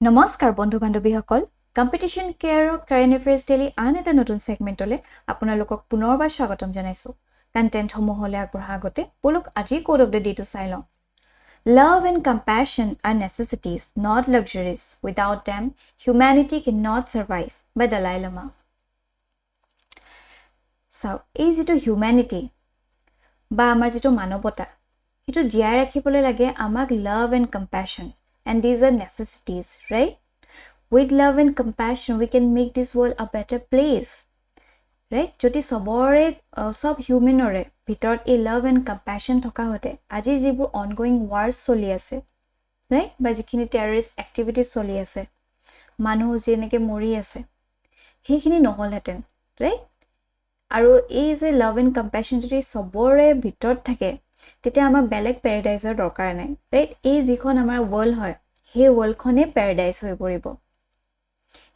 নমস্কাৰ বন্ধু বান্ধৱীসকল competition care current এফেয়াৰ্স daily আন এটা নতুন সেগমেন্টলে আপোনালোকক পুনৰবাৰ স্বাগতম জনাইছো কন্টেন্ট সমূহলে আগবঢ়া আগতে বলক আজি code of the day to চাই লওঁ Love and compassion are necessities, not luxuries. Without them, humanity cannot survive. By Dalai Lama. So, is it a humanity? Ba amar jito manobota. Ito jiyai rakhibole lage amak love and compassion. And these are necessities, right? With love and compassion, we can make this world a better place. Right? Jodi sobore sob human ore ভিতৰত এই love and compassion থকা হতে আজি যিবোৰ ongoing wars চলি আছে right বা যিখিনি terrorist activities চলি আছে মানুহ যেনেকে মৰি আছে সেইখিনি নহলহেতেন right আৰু এই যে love and compassion যদি সবৰে ভিতৰত থাকে তেতিয়া আমাৰ বেলেগ প্যাৰাডাইজৰ দৰকাৰ নাই right এই যিখন আমাৰ world হয় সেই world খনে প্যাৰাডাইজ হৈ পৰিব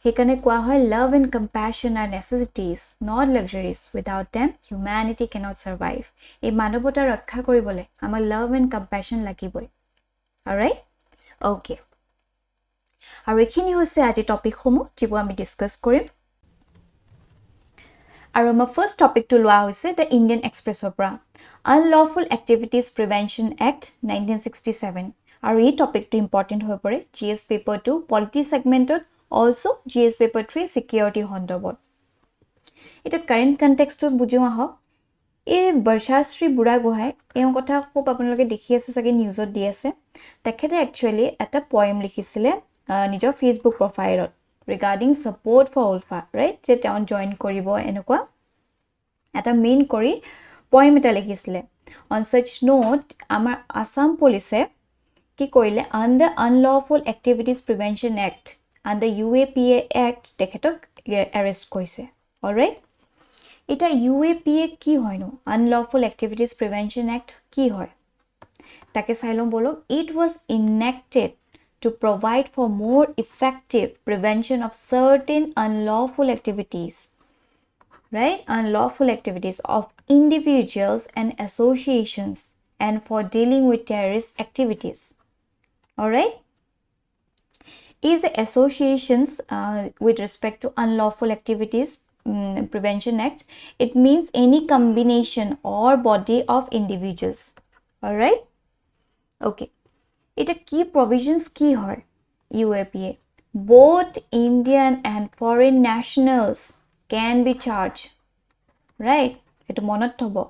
সেইকাৰণে কোৱা হয় love and compassion are necessities not luxuries without them humanity cannot survive এই মানৱতা ৰক্ষা কৰিবলৈ আমাৰ love and compassion লাগিবই alright okay আৰু এখিনি হৈছে আজি টপিক সমূহ যিবোৰ আমি ডিসকাস কৰিম আৰু আমাৰ ফাৰ্স্ট টপিকটো লোৱা হৈছে the Indian Expressৰ পৰা Unlawful Activities Prevention Act 1967 আৰু এই টপিকটো ইম্পৰ্টেন্ট হৈ পৰে GS paper 2 polity segmented also GS paper 3 security হন্দবত এটা কারেন্ট কনটেক্সটত বুজিও আহক এই বৰ্ষাশ্ৰী বুঢ়াগোহাঁই এই কথা খুব আপোনালোকে দেখি আছে চাগে নিউজত দি আছে তেখেতে একচুয়ালি এটা পয়েম লিখিছিলে নিজৰ ফেসবুক প্ৰফাইলত regarding support for ULFA right যে তেওঁ জয়েন কৰিব এনেকুৱা এটা মেইন কৰি পয়েম এটা লিখিছিলে অন such note আমাৰ আসাম পুলিচে কি কৰিলে under unlawful activities prevention act under UAPA Act তেখেতক arrest কৰিছে alright এটা UAPA কি হয় নো Unlawful Activities Prevention Act কি হয় তাকে চাইলম বলো it was enacted to provide for more effective prevention of certain unlawful activities right unlawful activities of individuals and associations and for dealing with terrorist activities alright is associations with respect to unlawful activities prevention act it means any combination or body of individuals all right okay it a key provisions key hoy UAPA both Indian and foreign nationals can be charged right it monot thobo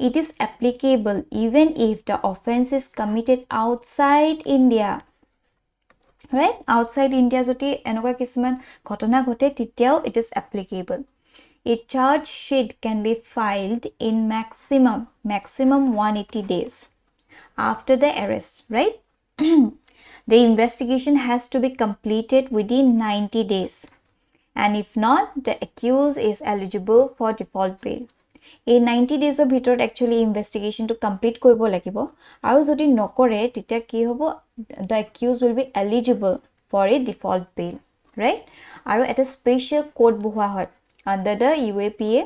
it is applicable even if the offense is committed outside India right outside India joti enoka kisman ghotona ghote titiao it is applicable a charge sheet can be filed in maximum 180 days after the arrest right the investigation has to be completed within 90 days and if not the accused is eligible for default bail এই 90 days of ভিতৰত actually investigation to complete কৰিব লাগিব আৰু যদি নকৰে তেতিয়া কি হ'ব the accused will be eligible for a default bail right আৰু এটা special code বহোৱা হয় under the UAPA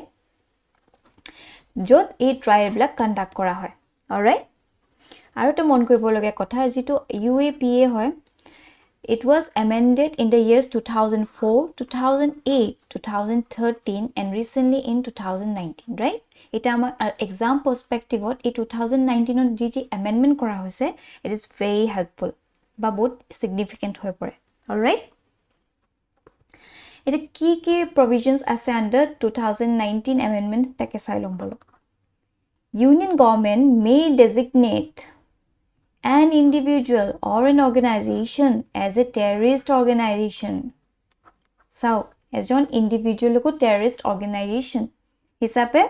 য'ত এই trial বিলাক conduct কৰা হয় alright আৰু এটা মন কৰিব লগা কথা যিটো UAPA হয় it was amended in the years 2004 2008 2013 and recently in 2019 right এটা আমাৰ exam perspective ot এই 2019 ত যি amendment কৰা হৈছে it is very helpful বা বহুত significant হৈ পৰে all right এটা কি provisions আছে under 2019 amendment তাকে চাই লম বলো union government may designate an individual or an organization as a terrorist organization so এজন individual কো terrorist organization হিচাপে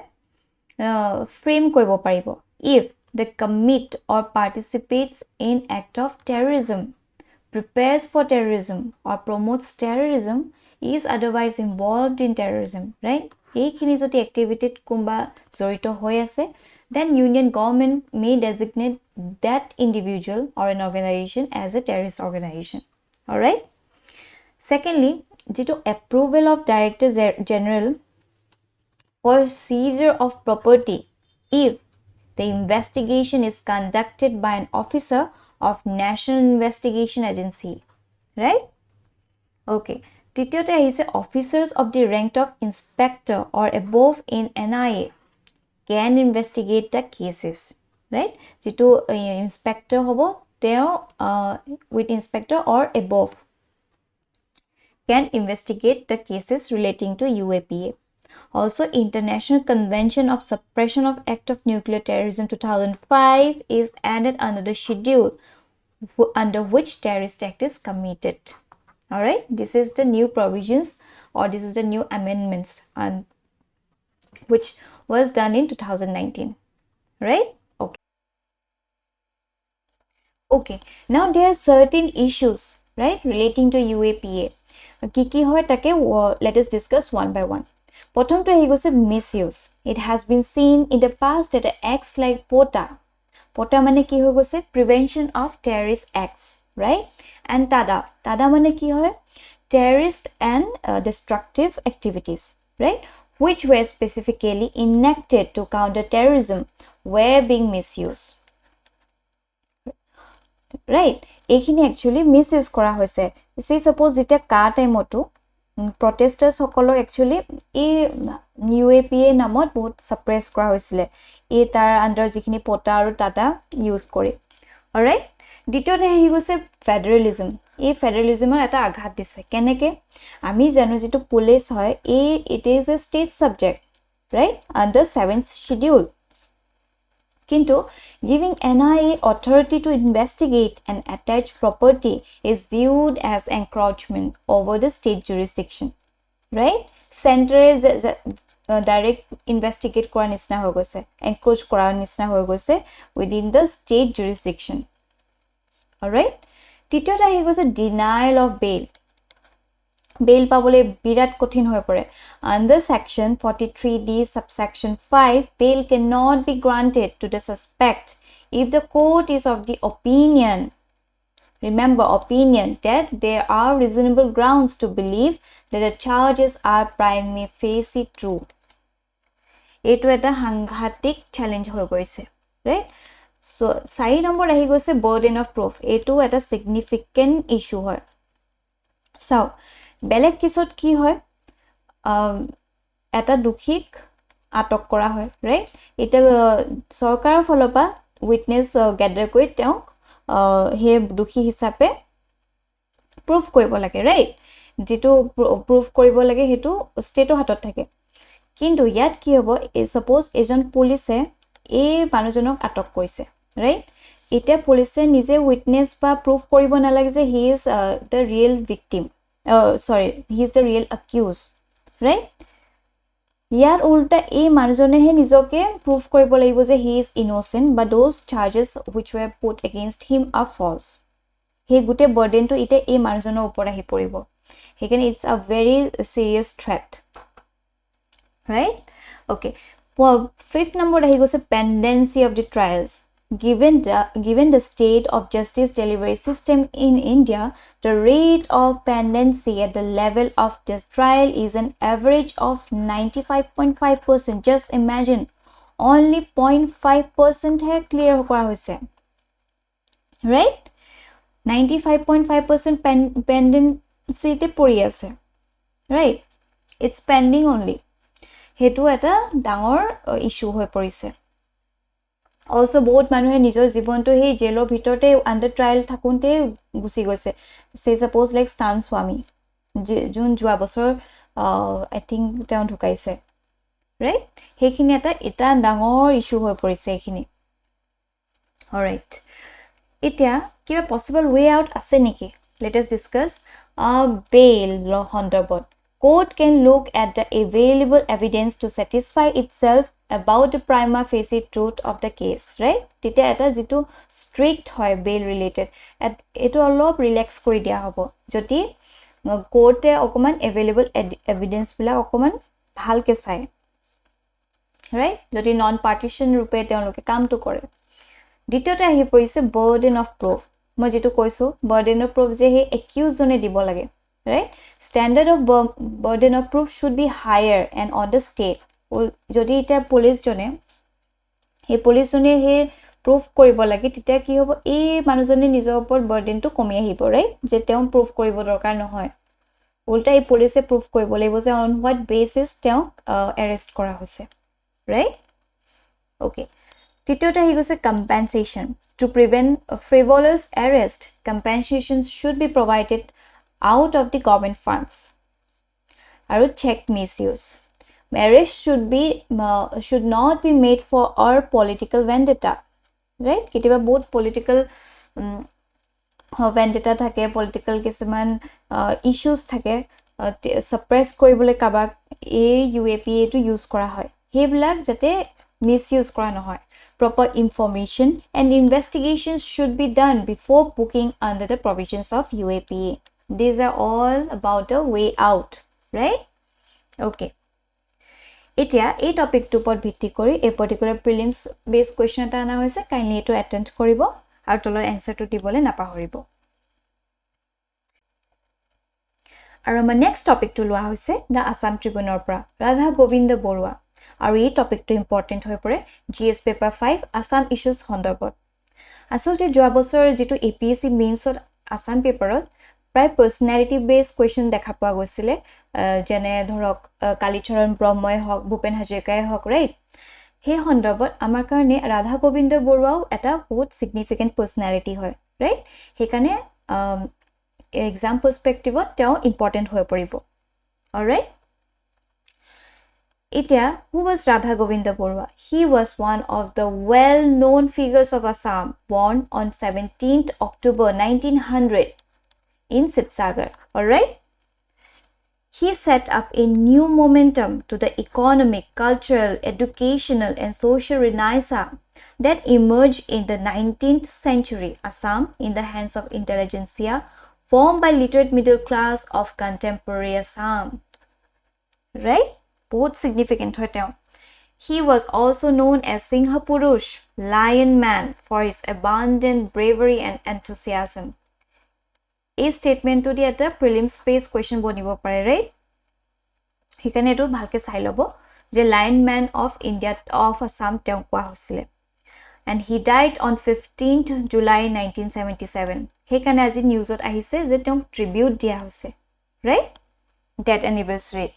frame কৰিব পাৰিব if they commit or participates in act of terrorism prepares for terrorism or promotes terrorism is otherwise involved in terrorism right এইখিনি যদি activity কোনবা জড়িত হৈ আছে then union government may designate that individual or an organization as a terrorist organization all right secondly jito approval of director general for seizure of property if the investigation is conducted by an officer of National Investigation Agency right Okay. তৃতীয়তে আহিছে officers of the rank of inspector or above in NIA can investigate the cases, right? যেটো inspector হ'ব তেওঁ with inspector or above can investigate the cases relating to UAPA. Also, International Convention of Suppression of Act of Nuclear Terrorism 2005 is added under the schedule under which terrorist act is committed. All right, this is the new provisions or this is the new amendments and which was done in 2019, right? Okay, now there are certain issues, right, relating to UAPA. Kiki hoy take let us discuss one by one. Prothom to hi gose misuse. It has been seen in the past that acts like POTA mane ki hoy gose prevention of terrorist acts, right? And tada mane ki hoy terrorist and destructive activities, right, which were specifically enacted to counter terrorism were being misused. Right, এইখিনি actually misuse কৰা হৈছে say suppose যেতিয়া কা টাইমটো protesters সকলক actually এই UAPA নামত বহুত suppress কৰা হৈছিল এই তাৰ under যিখিনি পটা আৰু টাটা ইউজ কৰি অলৰাইট দ্বিতীয়তে আহি গৈছে ফেডাৰেলিজম এই ফেডাৰেলিজমৰ এটা আঘাত দিছে কেনেকে আমি জানো যেটো পুলিশ হয় it is a state subject, right, under 7th schedule. Kintu, giving NIA authority to investigate and attach property is viewed as encroachment over the state jurisdiction, right? Center is direct investigate kora nisna hoy goise, encroach kora nisna hoy goise within the state jurisdiction. All right? Titiyota ahi goise denial of bail. Bail pabole birat kothin hoy pore. Under section 43D subsection 5, bail cannot be granted to the suspect if the court is of the opinion, remember opinion, that there are reasonable grounds to believe that the charges are prima facie true. Eto eta hanghatik challenge hoy goise, right? So side number ahi goise burden of proof. Eto eta significant issue hoy. So বেলেগ কিছত কি হয় এটা দুখিক আটক কৰা হয় right এটা সৰকাৰৰ ফলপা witness গ্যাদাৰ কৰি তেওঁ হে দুখি হিচাপে প্ৰুফ কৰিব লাগে ৰাইট যেটো প্ৰুফ কৰিব লাগে হেতু ষ্টেটৰ হাতত থাকে কিন্তু ইয়াত কি হ'ব সাপোজ এজন পুলিশে এই মানুহজনক আটক কৰিছে ৰাইট এটা পুলিশে নিজে উইটনেস বা প্ৰুফ কৰিব নালাগে যে he is the real victim. He is the real accused, right? Yar ulta ei marjone he nijoke proof koribo lagibo je he is innocent but those charges which were put against him are false. He gute burden to ite ei marjono upor ahi poribo. Hekane it's a very serious threat, right? Okay. Well, fifth number ahi gose pendency of the trials. Given the state of justice delivery system in India, the rate of pendency at the level of the trial is an average of 95.5%. Just imagine, only 0.5% hai clear kora hoise, right? 95.5% pendency te pori ase, right? It's pending only. Hetu eta dangor issue hoi porise. Also বহুত মানুহে নিজৰ জীৱনটো হে জেলৰ ভিতৰতে under trial থাকুনতে গুছি গৈছে সে সাপোজ লাইক স্থান স্বামী জুন যোৱা বছৰ আই থিংক তেওঁ ঢুকাইছে ৰাইট হেখিনি এটা ডাঙৰ ইস্যু হৈ পৰিছে এখিনি অলৰাইট এতিয়া কিবা পসিবল ওয়ে আউট আছে নেকি লেট আস ডিসকাস বেল ল সন্দৰ্ভত court can look at the available evidence to satisfy itself about the prima facie truth of the case, right? Tite eta jitu strict hoy bail related eto allop relax kori dia hobo jodi court e okoman available evidence bila okoman bhalke sai, right? Jodi non partition rupe teoloke kam to kore দ্বিতীয়তে আহি পৰিছে burden of proof মই যেটো কৈছো burden of proof je he accused jone dibo lage, right? Standard of burden of proof should be higher and on the state. Jodi ita police jone he proof koribo lage tita ki hobo ei manujone nijor upor burden to komi ahibo, right? Je teon proof koribo dorkar nohoy, উল্টা এই পুলিচে proof কৰিব লাগিব যে on what basis তেওঁক arrest কৰা হৈছে right okay তৃতীয়তে আহি গৈছে compensation to prevent frivolous arrest compensation should be provided out of the government funds আৰু check misuse marriage should not be made for our political vendetta right kitiba both political vendetta thake political কিছুমান issues থাকে suppress কৰিবলৈ কাবাক এই UAPA টো use কৰা হয় হেবিলাক যাতে misuse কৰা নহয় proper information and investigations should be done before booking under the provisions of UAPA these are all about a way out right okay এতিয়া এই টপিকটো ওপৰত ভিত্তি কৰি এই পাৰ্টিকুলাৰ প্ৰিলিমছ বেস কোৱেশ্চন এটা আনা হৈছে কাইন্ডলি এটো অ্যাটেন্ড কৰিব আৰু তলৰ এনসাৰটো দিবলৈ নাপাহৰিব আৰু আমাৰ নেক্সট টপিকটো লোৱা হৈছে দা আসাম ট্ৰিবিউনৰ পৰা ৰাধা গোবিন্দ বৰুৱা আৰু এই টপিকটো ইম্পৰ্টেন্ট হৈ পৰে জিএছ পেপাৰ 5 আসাম ইস্যুজ সন্দৰ্ভত আসলতে যোৱা বছৰ যেটো APSC মেইনছত আসাম পেপাৰত প্ৰায় পাৰ্সনালিটি বেস কোৱেশ্চন দেখা পোৱা গৈছিলে যেনে ধৰক কালীচৰণ ব্ৰহ্মই হক ভূপেন হাজৰিকাই হক ৰাইট হে সন্দৰ্ভত আমাৰ কাৰণে ৰাধা গোবিন্দ বৰুৱাও এটা বহুত সিগনিফিকেন্ট পাৰ্সনালিটি হয় ৰাইট হেকানে এক্সাম পাৰ্সপেক্টিভত তেওঁ ইম্পৰ্টেন্ট হৈ পৰিব অলৰাইট এতিয়া who was Radha Govinda Borua he was one of the well known figures of Assam born on 17th October 1900 in Sibsagar alright he set up a new momentum to the economic cultural educational and social renaissance that emerged in the 19th century Assam in the hands of intelligentsia formed by literate middle class of contemporary Assam right both significant hoy teo he was also known as Singha Purush lion man for his abundant bravery and enthusiasm এই স্টেটমেন্টটো দি এটা prelims base question বনিব পাৰে right হিকানে এটো ভালকে চাই লব যে lion man of India of Assam তেওঁ কোৱা হৈছিলে and he died on 15th July 1977 হিকানে আজি নিউজত আহিছে যে তেওঁ ট্ৰিবিউট দিয়া হৈছে ৰাইট ডেথ এনিভাৰ্সাৰী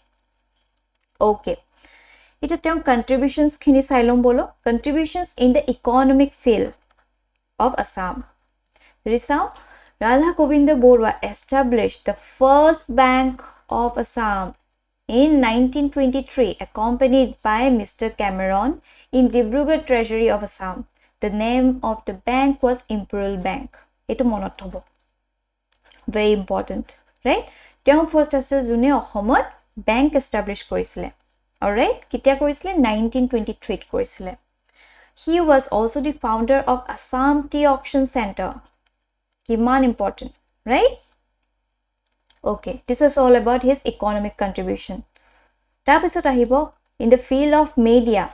okay এটা তেওঁ কন্ট্ৰিবিউশনস খিনি চাই লম বলো contributions in the economic field of Assam ৰিসাও Radha Govinda Borua established the first bank of Assam in 1923 accompanied by Mr. Cameron in Dibrugarh Treasury of Assam. The name of the bank was Imperial Bank. Eto monot hobo. Very important, right? তেওঁ first আছে জুনে অসমত bank establish কৰিছিলে. Alright? কিতিয়া কৰিছিলে 1923 কৰিছিলে. He was also the founder of Assam Tea Auction Center. Kiman important, right? Okay, this was all about his economic contribution. Tapisot ahibo in the field of media,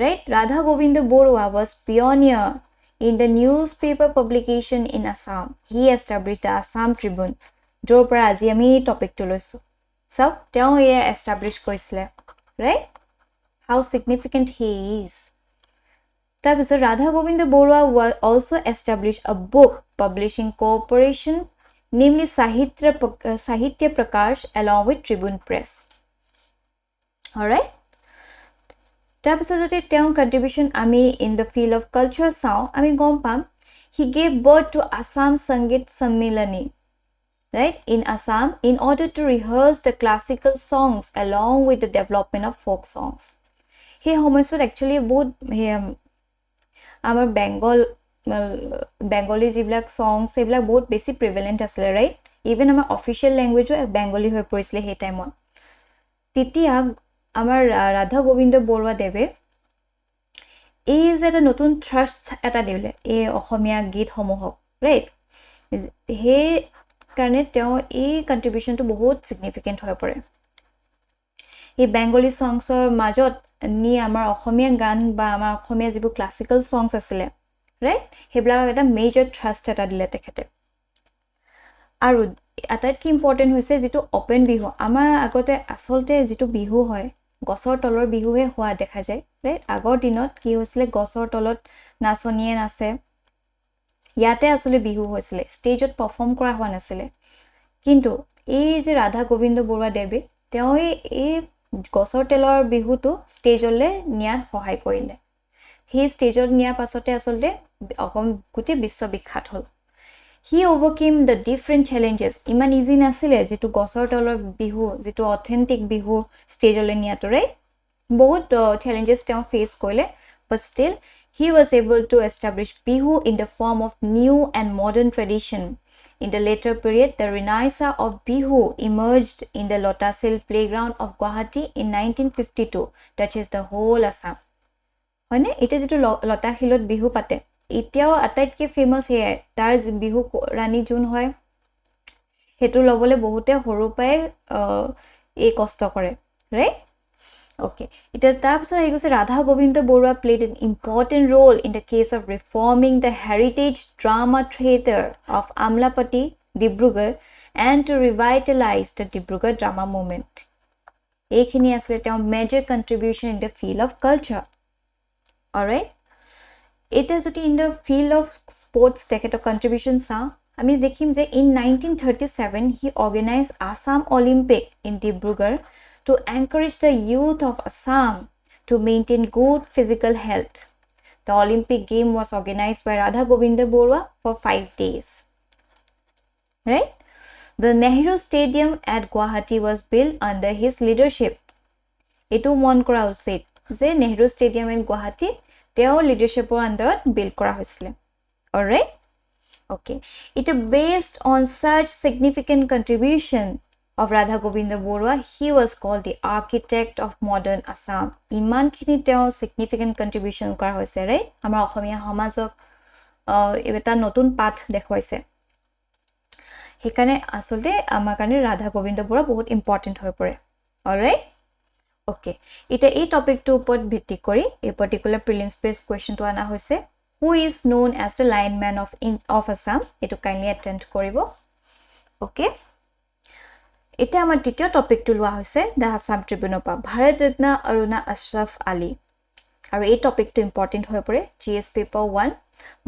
right? Radha Govinda Borua was pioneer in the newspaper publication in Assam. He established the Assam Tribune. Jor para aji ami topic to loisu. So, teo ye establish koisle, right? How significant he is. Tapisot Radha Govinda Borua also established a book publishing corporation namely Sahitya Prakash along with Tribune Press. Alright? Tapisot jote teon contribution ami in the field of culture sao ami gom pam he gave birth to Assam Sangit Sammilani right in Assam in order to rehearse the classical songs along with the development of folk songs. He homoisot actually both আমাৰ Bengali যিবিলাক songs এইবিলাক বহুত বেছি প্ৰিভেলেন্ট আছিল right even আমাৰ official ল্যাঙ্গুৱেজও Bengali হৈ পৰিছিল হে টাইমত তিতিয়া আমাৰ ৰাধা গোবিন্দ বৰুৱা দেৱে এই যে এটা নতুন ট্ৰাষ্ট এটা দিলে এই অসমীয়া গীত সমূহক ৰাইট হে কাৰণে তেওঁ এই কন্ট্ৰিবিউশনটো বহুত সিগনিফিকেন্ট হৈ পৰে এই বেঙ্গলি সংসৰ মাজত নি আমাৰ অসমীয়া গান বা আমাৰ অসমীয়া যিবোৰ ক্লাসিক্যাল সংস আছিল ৰাইট হেবলা এটা মেজৰ ট্ৰাষ্ট এটা দিলে তেখেতে আৰু আটাইত কি ইম্পৰ্টেন্ট হৈছে যেটো ওপেন বিহু আমাৰ আগতে আসলতে যেটো বিহু হয় গছৰ তলৰ বিহুহে হোৱা দেখা যায় ৰাইট আগৰ দিনত কি হৈছিল গছৰ তলত নাচনিয়ে নাচে ইয়াতে আসলে বিহু হৈছিল ষ্টেজত পাৰফৰ্ম কৰা হোৱা নাছিল কিন্তু এই যে ৰাধা গোবিন্দ বৰুৱা দেৱে তেওঁ এই গছৰ তেলৰ বিহুটো ষ্টেজলৈ নিয়াত সহায় কৰিলে সেই ষ্টেজত নিয়াৰ পাছতে আসলে অকম গোটেই বিশ্ববিখ্যাত হ'ল He overcame the different challenges. Iman easy nasile jitu gosor tolor bihu jitu authentic bihu stage ole niato right bahut challenges teo face koile but still he was able to establish bihu in the form of new and modern tradition. In the later period the renaissance of bihu emerged in the Lotasil playground of Guwahati in 1952 touches the whole Assam. Hone ite jitu Lotahilot bihu pate এতিয়াও আটাইতকৈ famous হে তাৰ বিহু ৰাণী June হয় হেতু লবলে বহুতে হৰু পায় এই কষ্ট কৰে ৰাইট ওকে এটা তাৰপিছত আহি গৈছে Radha Gobinda Barua played an important role in the case of reforming the heritage drama theater of Amlapati Dibrugarh and to revitalize the Dibrugarh drama movement এইখিনি আসলে তেওঁ major contribution in the field of culture all right It is in the field of sports teketo contribution sa ami dekhim je in 1937 he organized Assam Olympic in Dibrugarh to encourage the youth of Assam to maintain good physical health. The Olympic game was organized by Radha Govinda Borua for 5 days. Right? The Nehru Stadium at Guwahati was built under his leadership. Etu mon kora usit je Nehru Stadium in Guwahati Their leadership under build kora hoisile all right okay it is based on such significant contribution of Radha Govinda Borua he was called the architect of modern Assam iman khini teo significant contribution kora hoise right amar ohomia samajok eta notun path dekhoise hekane asole amar kane Radha Govinda Borua bahut important hoy pore all right Okay, ita ei topic to upot bhitti kori a particular prelims based question to ana hoise who is known as the lineman of Assam etu kindly attend koribo okay ita amar titiyo topic to lua hoise the Assam Tribune pa Bharat Ratna Aruna Ashraf Ali aru ei topic to important hoy pore GS paper 1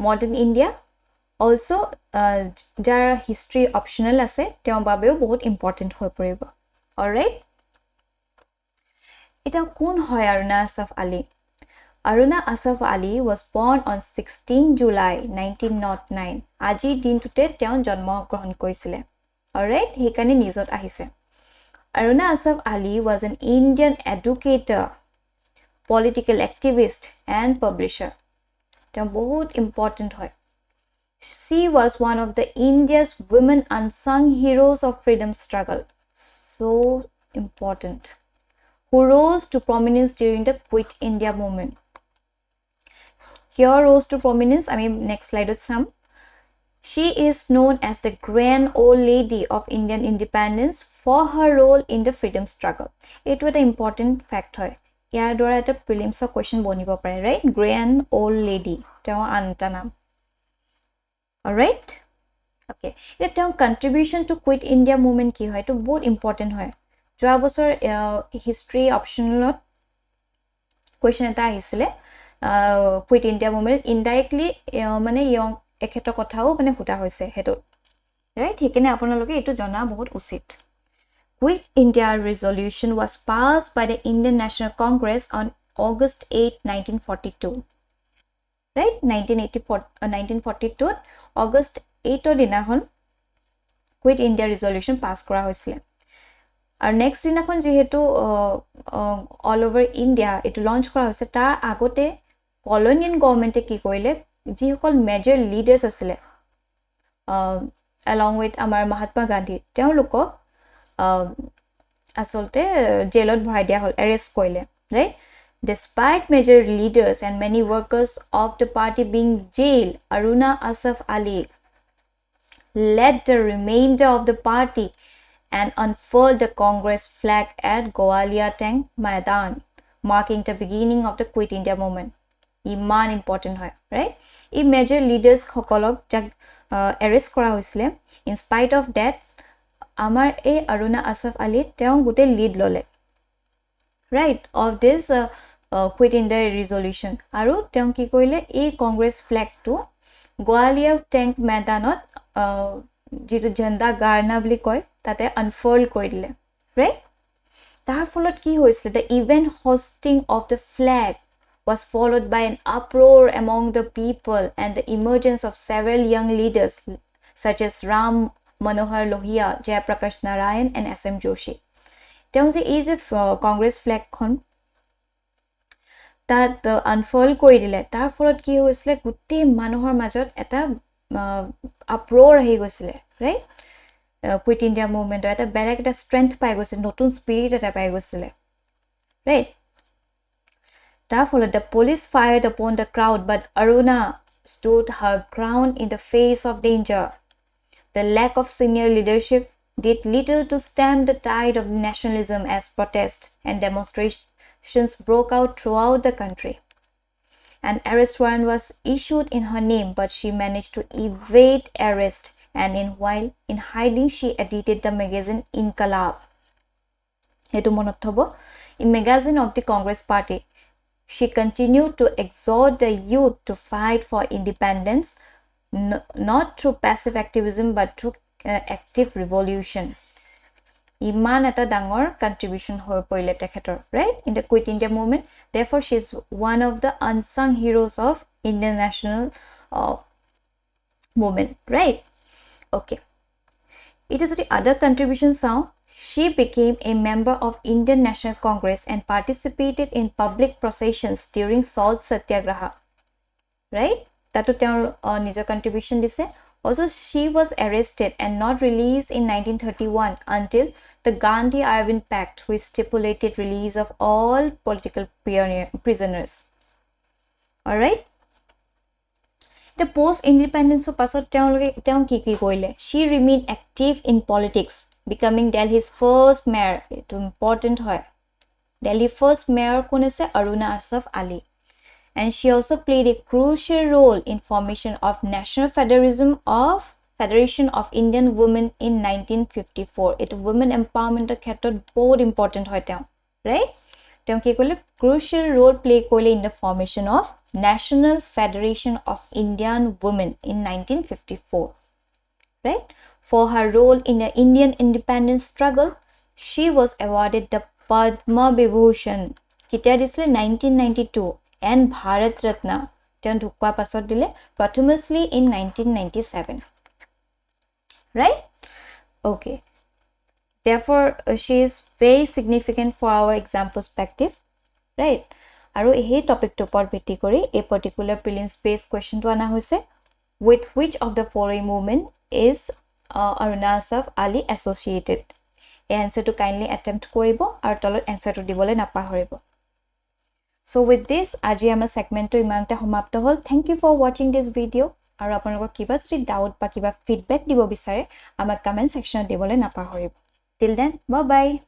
modern India also jar history optional ase teo babeo bahut important hoy poribo all right Ita kun hoy Aruna Asaf Ali. Aruna Asaf Ali was born on 16 July 1909. Aji din tute teon janmo grohon koisile. All right, hekane nizot ahise. Aruna Asaf Ali was an Indian educator, political activist and publisher. Teon bahut important hoy. She was one of the India's women unsung heroes of freedom struggle. So important. Who rose to prominence during the Quit India movement. Here rose to prominence, I mean next slide with some. She is known as the grand old lady of Indian independence for her role in the freedom struggle. It was an important fact. Here dora eta prelims question bonibo pare, right? Grand old lady. Teo anta nam. All right? Okay. It contribution to Quit India movement ki hoy to बहुत important hoy. যোৱা বছৰ history অপচনেলত question এটা আহিছিলে quit India movement indirectly মানে young একেটা কথাও মানে হুতা হৈছে হেতু ৰাইট হেকেনে আপোনালোকে এটো জনা বহুত উচিত quit India resolution was passed by the Indian National Congress on August 8 1942 right 1942 August 8 দিনাখন কুইট ইণ্ডিয়া ৰেজলিউচন পাস কৰা হৈছিলে আৰু নেক্সট দিনাখন যেহেতু অল ওভাৰ ইণ্ডিয়া এটো লঞ্চ কৰা হৈছে তাৰ আগতে কলোনিয়াল গভৰ্নমেণ্টে কি কৰিলে যিসকল মেজৰ লিডাৰ্স আছিল along with আমাৰ মহাত্মা গান্ধী তেওঁলোকক আসলতে জেলত ভৰাই দিয়া হল এৰেষ্ট কৰিলে right despite major leaders and many workers of the party being jailed Aruna Asaf Ali led the remainder of the party and unfurled the Congress flag at Goalia Tank Maidan, marking the beginning of the Quit India movement. Iman important hoy, right? I major leaders hokolok jak arrest kora hoisile. In spite of that, amar a Aruna Asaf Ali teong gote lead lole. Right? Of this Quit India resolution. Aru teong ki koile a Congress flag to Goalia Tank Maidanot jitu janda garna bli koy তাতে unfold কৰি দিলে right তাৰ ফলত কি হৈছিল the event hosting of the flag was followed by an uproar among the people and the emergence of several young leaders such as Ram Manohar Lohia, Jayaprakash Narayan and Assam Joshi. তেওঁ যে এই যে কংগ্ৰেছ ফ্লেগখন তাত unfold কৰি দিলে তাৰ ফলত কি হৈছিল গোটেই মানুহৰ মাজত এটা আপৰোৰ আহি গৈছিল ৰাইট কুইট ইণ্ডিয়া মুভমেণ্টৰ এটা বেলেগ এটা ষ্ট্ৰেংথ পাই গৈছিল নতুন স্পিৰিট এটা পাই গৈছিল ৰাইট তাৰ ফলত the police fired upon the crowd but Aruna stood her ground in the face of danger. The lack of senior leadership did little to stem the tide of nationalism as protest and demonstrations broke out throughout the country. An arrest warrant was issued in her name, but she managed to evade arrest and while in hiding she edited the magazine Inqilab. Etu monot thobo in magazine of the Congress Party. She continued to exhort the youth to fight for independence, not through passive activism but through active revolution. Iman eta dangor contribution hoi poile tekhetor right in the Quit India movement. Therefore she is one of the unsung heroes of Indian national movement right okay it is the other contribution sound. She became a member of Indian National Congress and participated in public processions during Salt Satyagraha. Right? That was her nijer contribution dise. Also, she was arrested and not released in 1931 until the Gandhi-Irwin Pact, which stipulated release of all political prisoners. All right? The post-independence pasot teong ki koile. She remained active in politics, becoming Delhi's first mayor. It important hoy. Delhi first mayor kon ase Aruna Asaf Ali. And she also played a crucial role in formation of National Federation of Indian Women in 1954. It women empowerment khetrot bahut important hoy teong. Right? Teong ki kole crucial role play kole in the formation of National Federation of Indian Women in 1954. Right? For her role in the Indian independence struggle, she was awarded the Padma Vibhushan. Kitia disle 1992 and Bharat Ratna. Teon dhukwa pasot dile posthumously in 1997. Right? Okay. Therefore, she is very significant for our exam perspective. Right? Aru ehe topic to por beti kori a particular prelims based question to ana hoise with which of the following movement is Aruna Asaf Ali associated. A answer to kindly attempt koribo aru tolot answer to dibole napahoribo. So with this aji ama segment to imante samapto hol. Thank you for watching this video. Aru aponalok kiba jodi doubt ba kiba feedback dibo bisare amar comment section dibole napahoribo. Till then, bye bye.